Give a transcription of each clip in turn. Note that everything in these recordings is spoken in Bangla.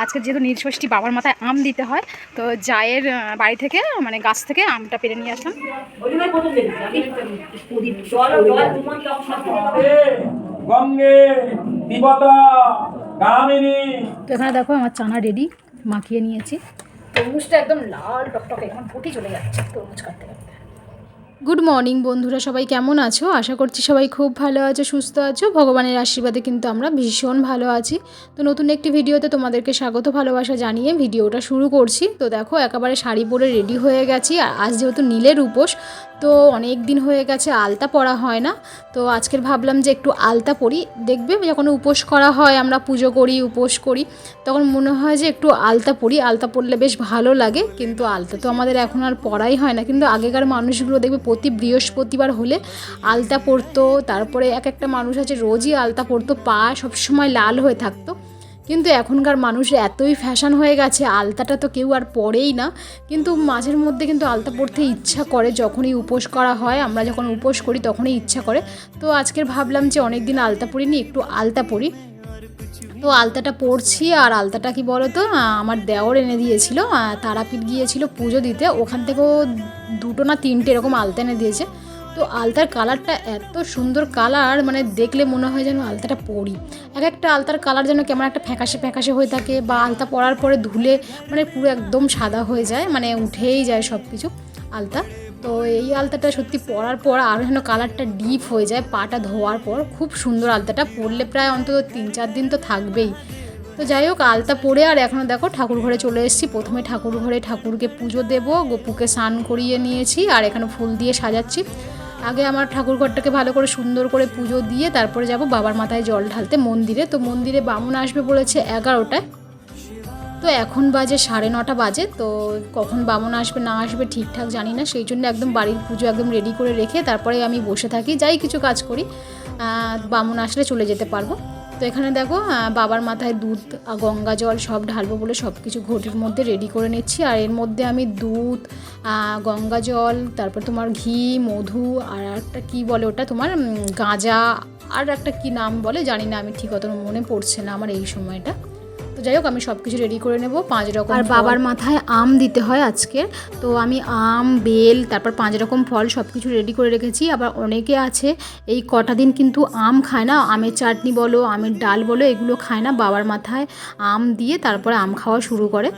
আজকে যেহেতু নীলষষ্ঠী বাবার মাথায় আম দিতে হয়, তো জায়ের বাড়ি থেকে মানে গাছ থেকে আমটা পেরে নিয়ে আসলাম। তো এখানে দেখো আমার চানা রেডি, মাখিয়ে নিয়েছি। তরমুজটা একদম লাল টকটকে, এখন ফুটি চলে যাচ্ছে তরমুজ কাটতে কাটতে। গুড মর্নিং বন্ধুরা, সবাই কেমন আছো? আশা করছি সবাই খুব ভালো আছো, সুস্থ আছো। ভগবানের আশীর্বাদে কিন্তু আমরা ভীষণ ভালো আছি। তো নতুন একটি ভিডিওতে তোমাদেরকে স্বাগত ভালোবাসা জানিয়ে ভিডিওটা শুরু করছি। তো দেখো একেবারে শাড়ি পরে রেডি হয়ে গেছি। আর আজ যেহেতু নীলের উপোস, তো অনেক দিন হয়ে গেছে আলতা পরা হয় না। তো আজকের ভাবলাম যে একটু আলতা পরি। দেখবে যখন উপোস করা হয়, আমরা পুজো করি, উপোস করি, তখন মনে হয় যে একটু আলতা পরি, আলতা পরলে বেশ ভালো লাগে। কিন্তু আলতা তো আমাদের এখন আর পরাই হয় না। কিন্তু আগেকার মানুষগুলো দেখবে প্রতি বৃহস্পতিবার হলে আলতা পরতো। তারপরে এক একটা মানুষ আছে রোজই আলতা পরতো, পা সবসময় লাল হয়ে থাকতো। কিন্তু এখনকার মানুষ এতই ফ্যাশন হয়ে গেছে, আলতাটা তো কেউ আর পরেই না। কিন্তু মাঝের মধ্যে কিন্তু আলতা পরতে ইচ্ছা করে, যখনই উপোস করা হয়, আমরা যখন উপোস করি তখনই ইচ্ছা করে। তো আজকের ভাবলাম যে অনেক দিন আলতা পরিনি, একটু আলতা পরি। তো আলতাটা পরছি। আর আলতাটা কি বলো তো, আমার দেওর এনে দিয়েছিল, তারাপীঠ গিয়েছিল পুজো দিতে, ওখান থেকেও 2টো না 3টে এরকম আলতা এনে দিয়েছে। তো আলতার কালারটা এত সুন্দর কালার, মানে দেখলে মনে হয় যেন আলতাটা পরি। এক একটা আলতার কালার যেন কেমন একটা ফ্যাকাশে ফ্যাকাশে হয়ে থাকে, বা আলতা পরার পরে ধুলে মানে পুরো একদম সাদা হয়ে যায়, মানে উঠেই যায় সব কিছু আলতা। তো এই আলতাটা সত্যি পরার পর আরও যেন কালারটা ডিপ হয়ে যায়, পাটা ধোয়ার পর। খুব সুন্দর আলতাটা, পরলে প্রায় অন্তত 3-4 দিন তো থাকবেই। তো যাই হোক, আলতা পরে আর এখনও দেখো ঠাকুর ঘরে চলে এসেছি। প্রথমে ঠাকুর ঘরে ঠাকুরকে পুজো দেব, গোপুকে স্নান করিয়ে নিয়েছি, আর এখানে ফুল দিয়ে সাজাচ্ছি। আগে আমার ঠাকুর ঘরটাকে ভালো করে সুন্দর করে পুজো দিয়ে তারপরে যাব বাবার মাথায় জল ঢালতে মন্দিরে। তো মন্দিরে বামুন আসবে বলেছে 11টায়। তো এখন বাজে 9:30 বাজে। তো কখন বামুন আসবে না আসবে ঠিকঠাক জানি না, সেই জন্য একদম বাড়ির পুজো একদম রেডি করে রেখে তারপরে আমি বসে থাকি, যাই কিছু কাজ করি, বামুন আসলে চলে যেতে পারবো। তো এখানে দেখো বাবার মাথায় দুধ, গঙ্গা জল সব ঢালবো বলে সব কিছু ঘটির মধ্যে রেডি করে নিচ্ছি। আর এর মধ্যে আমি দুধ, গঙ্গা জল, তারপর তোমার ঘি, মধু, আর একটা কী বলে ওটা তোমার গাঁজা, আর একটা কী নাম বলে জানি না, আমি ঠিক অত মনে পড়ছে না আমার এই সময়টা। তো যাই হোক, আমি সব কিছু রেডি করে নেব, 5 রকম। আর বাবার মাথায় আম দিতে হয় আজকে, তো আমি আম, বেল, তারপর 5 রকম ফল সব কিছু রেডি করে রেখেছি। আবার অনেকে আছে এই কটা দিন কিন্তু আম খায় না, আমের চাটনি বলো, আমের ডাল বলো, এগুলো খায় না। বাবার মাথায় আম দিয়ে তারপরে আম খাওয়া শুরু করে।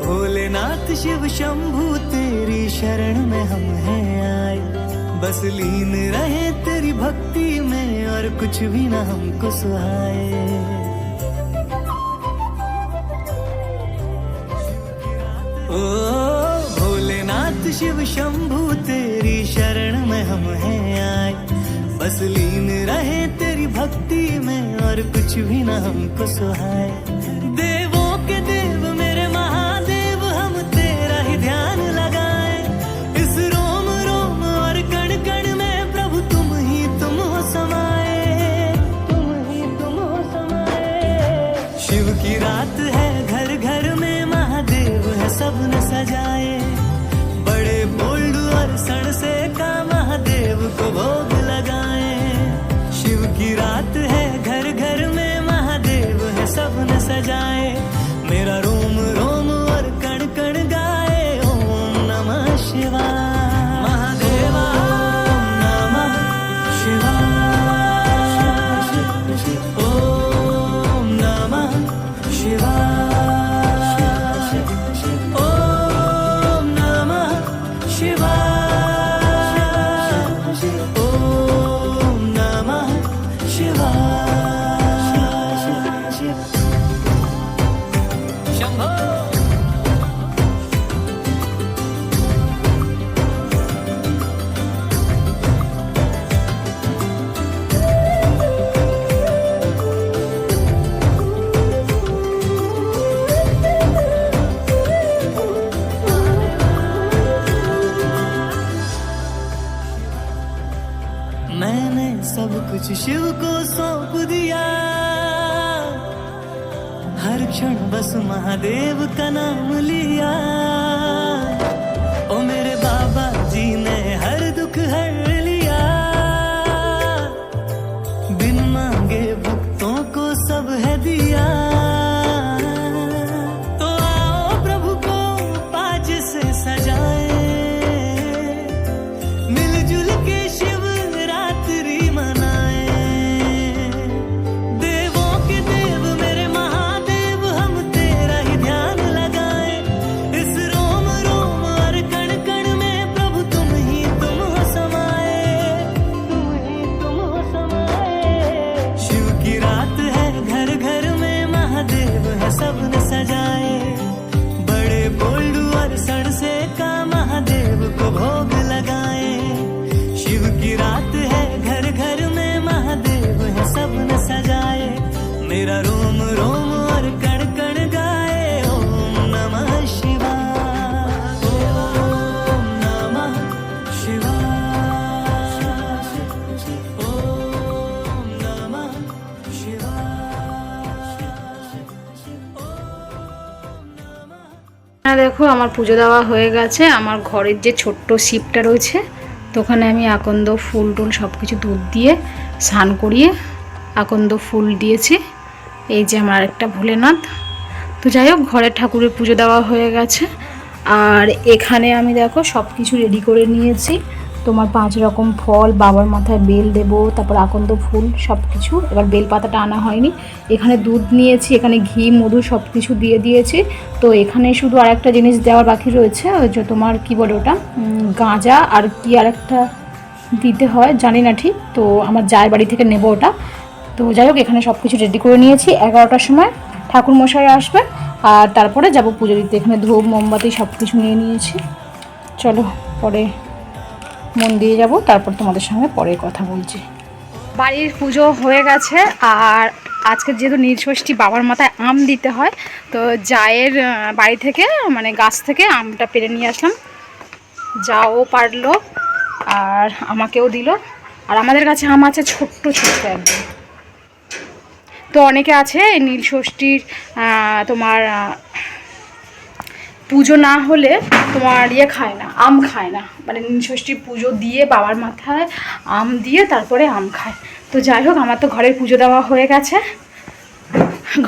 भोलेनाथ शिव शंभू तेरी शरण में हम हैं आए, बस लीन रहे तेरी भक्ति में और कुछ भी ना हमको सुहाए। ओ भोलेनाथ शिव शंभू तेरी शरण में हम हैं आए, बस लीन रहे तेरी भक्ति में और कुछ भी ना हमको सुहाए। देवों के देव मेरे महादेव, हम तेरा ही ध्यान लगाए, इस रोम रोम और कण कण में प्रभु तुम हो समाए, तुम हो समाए। शिव की रात है, घर घर में महादेव है, सबने सजाए, बड़े बोल्ड और सण से का महादेव को भोग लगाए। शिव की रात है, घर घर में महादेव है, सबने सजाए। कुछ शिव को सौंप दिया, हर क्षण बस महादेव का नाम लिया। ओ मेरे बाबा जी ने हर दुख हर लिया, बिन मांगे भक्तों को सब है दिया। तो आओ प्रभु को पाज से सजाए, मिलजुल के शिव रात्रि मनाए। देवों के देव मेरे महादेव, हम तेरा ही ध्यान लगाए। इस रोम रोम और कण कण में प्रभु तुम हो समाए, तुम हो समाए। शिव की रात है, घर घर में महादेव है सबने सजाए। बड़े बोल्डू और सड़से का महादेव को भोग लगाए। शिव की रात है, घर घर में महादेव है सबने सजाए। मेरा रोम रोम और कण कण गाए ओम नमः शिवाय, ओम नमः शिवाय, ओम नमः शिवाय। দেখো আমার পুজো দেওয়া হয়ে গেছে। আমার ঘরের যে ছোট্ট শিবটা রয়েছে, তো ওখানে আমি আকন্দ ফুল টুল সব কিছু দুধ দিয়ে স্নান করিয়ে আকন্দ ফুল দিয়েছি। এই যে আমার একটা ভোলেনাথ। তো যাই হোক, ঘরের ঠাকুরের পুজো দেওয়া হয়ে গেছে। আর এখানে আমি দেখো সব কিছু রেডি করে নিয়েছি। তোমার 5 রকম ফল, বাবার মাথায় বেল দেবো, তারপর আকন্দ ফুল সব কিছু। এবার বেল পাতাটা আনা হয়নি। এখানে দুধ নিয়েছি, এখানে ঘি মধু সব কিছু দিয়ে দিয়েছি। তো এখানে শুধু আর একটা জিনিস দেওয়ার বাকি রয়েছে, ওই যে তোমার কি বলে ওটা, গাঁজা আর কি আর একটা দিতে হয় জানি না ঠিক। তো আমার জায়ের বাড়ি থেকে নেব ওটা। তো যাই হোক, এখানে সব কিছু রেডি করে নিয়েছি। 11টার সময় ঠাকুর মশাই আসবে, আর তারপরে যাব পুজো দিতে। এখানে ধূপ মোমবাতি সব কিছু নিয়ে নিয়েছি। চলো পরে মন্দিরে যাব, তারপর তোমাদের সঙ্গে পরে কথা বলছি। বাড়ির পুজো হয়ে গেছে। আর আজকে যেহেতু নীলষষ্ঠী, বাবার মাথায় আম দিতে হয়, তো জায়ের বাড়ি থেকে মানে গাছ থেকে আমটা পেরে নিয়ে আসলাম। যাও পারলো আর আমাকেও দিল। আর আমাদের কাছে আম আছে ছোট্ট ছোট্ট একদম। তো অনেকে আছে নীলষষ্ঠীর তোমার পুজো না হলে তোমার ইয়ে খায় না, আম খায় না। মানে নীলষষ্ঠীর পুজো দিয়ে বাবার মাথায় আম দিয়ে তারপরে আম খায়। তো যাই হোক, আমার তো ঘরের পুজো দেওয়া হয়ে গেছে,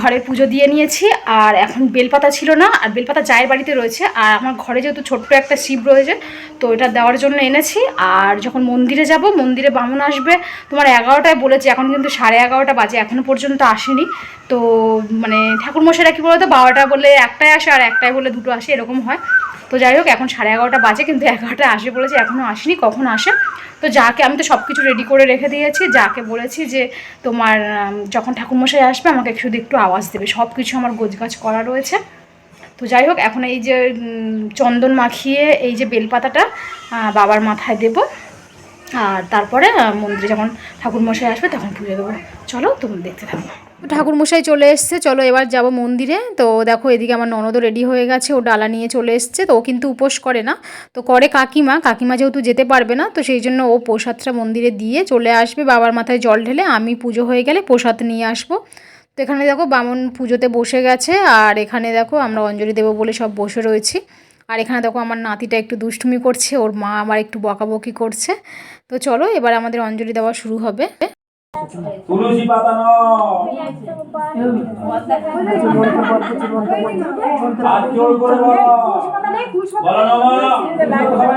ঘরের পুজো দিয়ে নিয়েছি। আর এখন বেলপাতা ছিল না, আর বেলপাতা জায়ের বাড়িতে রয়েছে। আর আমার ঘরে যেহেতু ছোট্ট একটা শিব রয়েছে, তো এটা দেওয়ার জন্য এনেছি। আর যখন মন্দিরে যাব, মন্দিরে বামুন আসবে তোমার 11টায় বলেছে, এখন কিন্তু 11:30 বাজে, এখনও পর্যন্ত আসেনি। তো মানে ঠাকুরমশাইরা কী বলতো, 12টা বলে 1টায় আসে, আর 1টায় বলে 2টো আসে, এরকম হয়। তো যাই হোক, এখন 11:30 বাজে, কিন্তু 11টায় আসে বলেছে, এখনও আসেনি, কখন আসে। তো যাকে আমি তো সব কিছু রেডি করে রেখে দিয়েছি। যাকে বলেছি যে তোমার যখন ঠাকুরমশাই আসবে আমাকে শুধু একটু আওয়াজ দেবে, সব কিছু আমার গোছগাছ করা রয়েছে। তো যাই হোক, এখন এই যে চন্দন মাখিয়ে এই যে বেলপাতাটা বাবার মাথায় দেব। আর তারপরে মন্দিরে যখন ঠাকুরমশাই আসবে তখন পুজো দেবো। চলো তোমরা দেখতে থাকো। ঠাকুরমশাই চলে এসছে, চলো এবার যাব মন্দিরে। তো দেখো এদিকে আমার ননদও রেডি হয়ে গেছে, ও ডালা নিয়ে চলে এসছে। তো ও কিন্তু উপোস করে না, তো করে কাকিমা। কাকিমা যেহেতু যেতে পারবে না, তো সেই জন্য ও প্রসাদটা মন্দিরে দিয়ে চলে আসবে, বাবার মাথায় জল ঢেলে। আমি পুজো হয়ে গেলে প্রসাদ নিয়ে আসবো। তো এখানে দেখো বামুন পুজোতে বসে গেছে। আর এখানে দেখো আমরা অঞ্জলি দেবো বলে সব বসে রয়েছি। আর এখানে দেখো আমার নাতিটা একটু দুষ্টুমি করছে, ওর মা আমার একটু বকাবকি করছে। তো চলো এবার আমাদের অঞ্জলি দেওয়া শুরু হবে। তুলসী পাতা হাত জোর করে বলো নমঃ।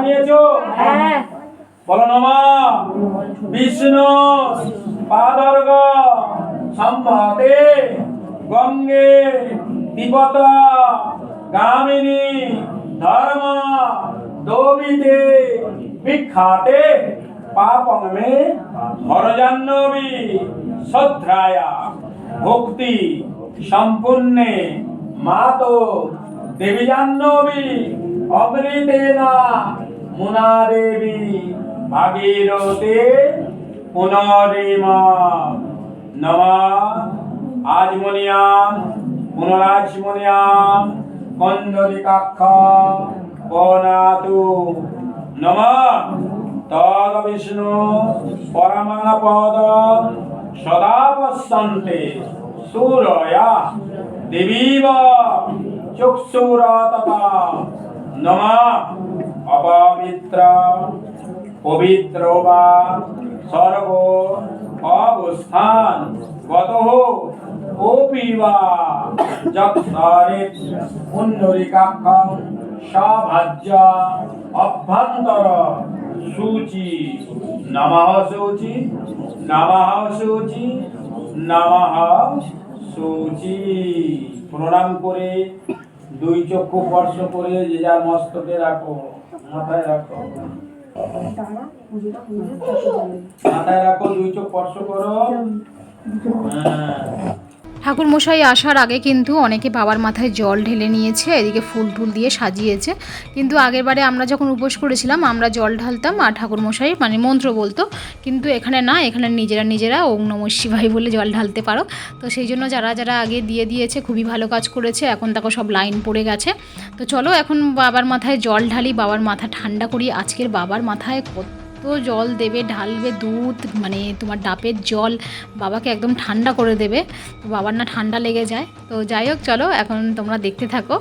নিয়েছো বলো নমঃ বিষ্ণু পাদর্গ সম্ভাতে গঙ্গে দীপত গামিনী ধর্ম দোবিতে বিখ্যাতে পাপং মে হরজাহ্নবী শ্রদ্ধায়া ভক্তি সম্পূর্ণে মাতো দেবী জাহ্নবী অমৃতেনা মুনা দেবী ভাগীরথে পুনরিমা নমঃ আজমনিয়াম পুনরাজমনিয়াম কন্দলিকাক্ষ বনাতু নমঃ তদ বিষ্ণু পরমাপদম সদা পশ্যন্তে সূরয়া দেবীব চক্ষুরততা নমঃ অপবিত্র পবিত্র বা সর্ব অবস্থান গতঃ কোপি বা যৎসারে পুণ্ডরিকাক্ষং সভাজ্য অভ্যন্তর সূচি নমঃ সূচি নমঃ সূচি নমঃ সূচি। প্রণাম করে দুই চক্ষু স্পর্শ করে যে যার মস্তকে রাখো, মাথায় রাখো, মাথায় রাখো, দুই চোখ স্পর্শ করো। ঠাকুর মশাই আসার আগে কিন্তু অনেকে বাবার মাথায় জল ঢেলে নিয়েছে, এদিকে ফুল টুল দিয়ে সাজিয়েছে। কিন্তু আগের বারে আমরা যখন উপোস করেছিলাম আমরা জল ঢালতাম আর ঠাকুর মশাই মানে মন্ত্র বলতো, কিন্তু এখানে না, এখানে নিজেরা ওম নমঃ শিবায় বলে জল ঢালতে পারো। তো সেই জন্য যারা আগে দিয়ে দিয়েছে খুবই ভালো কাজ করেছে। এখন দেখো সব লাইন পড়ে গেছে। তো চলো এখন বাবার মাথায় জল ঢালি, বাবার মাথা ঠান্ডা করি। আজকের বাবার মাথায় তো জল দেবে, ঢালবে দুধ, মানে তোমার ডাবের জল বাবাকে একদম ঠান্ডা করে দেবে। তো বাবার না ঠান্ডা লেগে যায়। তো যাই হোক, চলো এখন তোমরা দেখতে থাকো।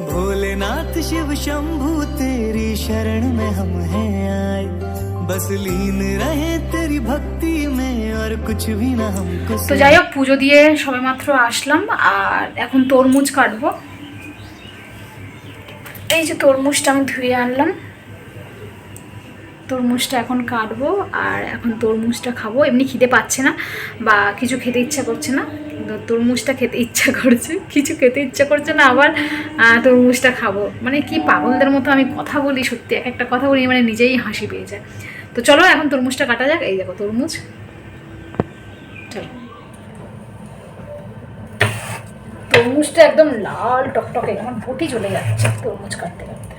भोलेनाथ शिव शंभू तेरी शरण में हम हैं आए, बस लीन रहे तेरी भक्ति में और कुछ भी ना हमको। তো যাই হোক, পুজো দিয়ে সবেমাত্র আসলাম আর এখন তরমুজ কাটবো। এই যে তরমুজটা আমি ধুয়ে আনলাম, তরমুজটা এখন কাটবো আর এখন তরমুজটা খাবো। এমনি খিদে পাচ্ছে না বা কিছু খেতে ইচ্ছা করছে না, কিন্তু তরমুজটা খেতে ইচ্ছা করছে। কিছু খেতে ইচ্ছা করছে না, আবার তরমুজটা খাবো। মানে কি পাগলদের মতো আমি কথা বলি, সত্যি এক একটা কথা বলি মানে নিজেই হাসি পেয়ে যায়। তো চলো এখন তরমুজটা কাটা যাক। এই দেখো তরমুজ, চলো। তরমুজটা একদম লাল টকটকে, আমার বটি চলে যাচ্ছে তরমুজ কাটতে কাটতে।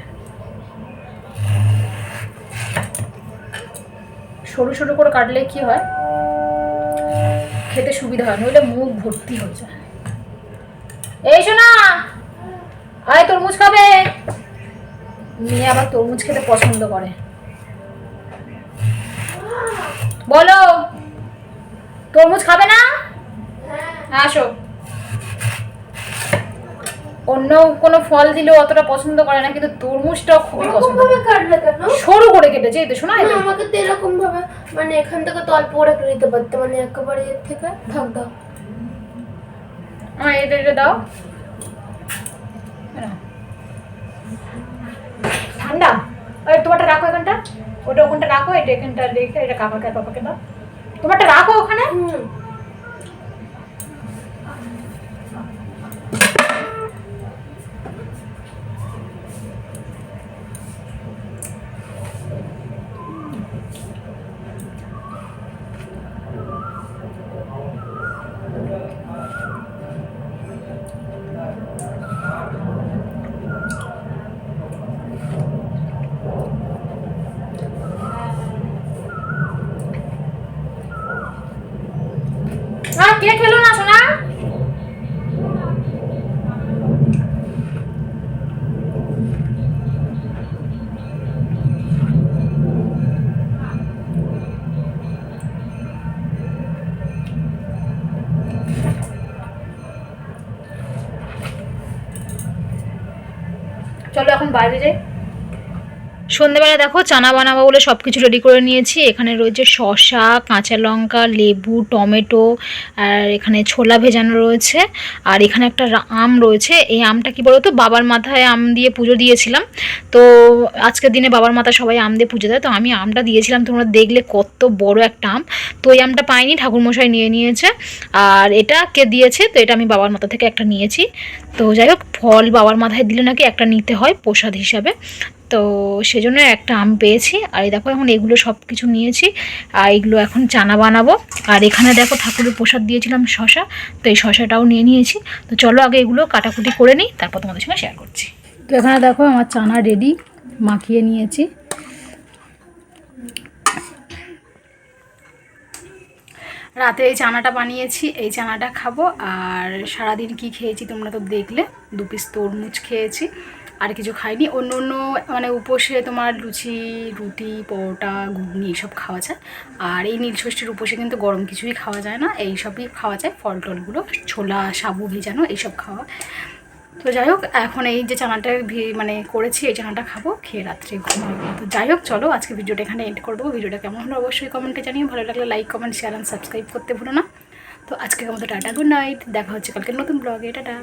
সরু সরু করে কাটলে কি হয়, খেতে সুবিধা হয়, নইলে মুখ ভর্তি হয়ে যায়। এই শোনা, আয় তরমুজ খাবে। মেয়ে আবার তরমুজ খেতে পছন্দ করে। বলো, তরমুজ খাবে না? আসো। অন্য কোনো ফল দিলেও অতটা পছন্দ করে না, কিন্তু তরমুজটাও খুবই পছন্দ। সরু করে কেটেছে, এই তো শোনা। আমাকে তো এরকম ভাবে মানে এখান থেকে তো অল্প করে নিতে পারতে, মানে একেবারে এর থেকে থাক দাও। এটা দাও। ঠান্ডা। তোমারটা রাখো এখানটা, ওটা ওখানটা রাখো, এটা এখানটা রেখে এটা কাকাকে পাপাকে দাও। তোমারটা রাখো ওখানে। কে খেলো না সোনা? বাইরে যাই। সন্ধ্যেবেলা দেখো চানা বানাবো বলে সব কিছু রেডি করে নিয়েছি। এখানে রয়েছে শসা, কাঁচা লঙ্কা, লেবু, টমেটো, আর এখানে ছোলা ভেজানো রয়েছে। আর এখানে একটা আম রয়েছে। এই আমটা কি বলতো, বাবার মাথায় আম দিয়ে পুজো দিয়েছিলাম। তো আজকের দিনে বাবার মাথায় সবাই আম দিয়ে পুজো দেয়, তো আমি আমটা দিয়েছিলাম। তোমরা দেখলে কত বড় একটা আম। তো এই আমটা পাইনি, ঠাকুরমশাই নিয়ে নিয়েছে। আর এটা কে দিয়েছে, তো এটা আমি বাবার মাথা থেকে একটা নিয়েছি। তো যাই হোক, ফল বাবার মাথায় দিলে নাকি একটা নিতে হয় প্রসাদ হিসাবে, তো সেজন্য একটা আম পেয়েছি। আর এই দেখো এখন এগুলো সব কিছু নিয়েছি, আর এগুলো এখন চানা বানাবো। আর এখানে দেখো ঠাকুরের প্রসাদ দিয়েছিলাম শসা, তো এই শসাটাও নিয়ে নিয়েছি। তো চলো আগে এগুলো কাটাকুটি করে নিই, তারপর তোমাদের সঙ্গে শেয়ার করছি। তো এখানে দেখো আমার চানা রেডি, মাখিয়ে নিয়েছি। রাতে এই চানাটা বানিয়েছি, এই চানাটা খাবো। আর সারাদিন কি খেয়েছি তোমরা তো দেখলে, 2 পিস তরমুজ খেয়েছি, আর কিছু খাইনি। অন্য অন্য মানে উপোসে তোমার লুচি, রুটি, পরোটা, ঘুগনি এইসব খাওয়া যায়। আর এই নীলষষ্ঠীর উপোসে কিন্তু গরম কিছুই খাওয়া যায় না, এই সবই খাওয়া যায়, ফল টলগুলো, ছোলা, সাবু ভিজানো এইসব খাওয়া। তো যাই হোক, এখন এই যে চানাটা মানে করেছি, এই চানাটা খাবো, খেয়ে রাত্রে ঘুমাবো। তো যাই হোক, চলো আজকে ভিডিওটা এখানে এন্ড করবো। ভিডিওটা কেমন হলো অবশ্যই কমেন্টে জানিও। ভালো লাগলে like, comment, share and subscribe করতে ভুলো না। তো আজকের মতো টাটা, গুড নাইট। দেখা হচ্ছে কালকে নতুন ব্লগে। টাটা।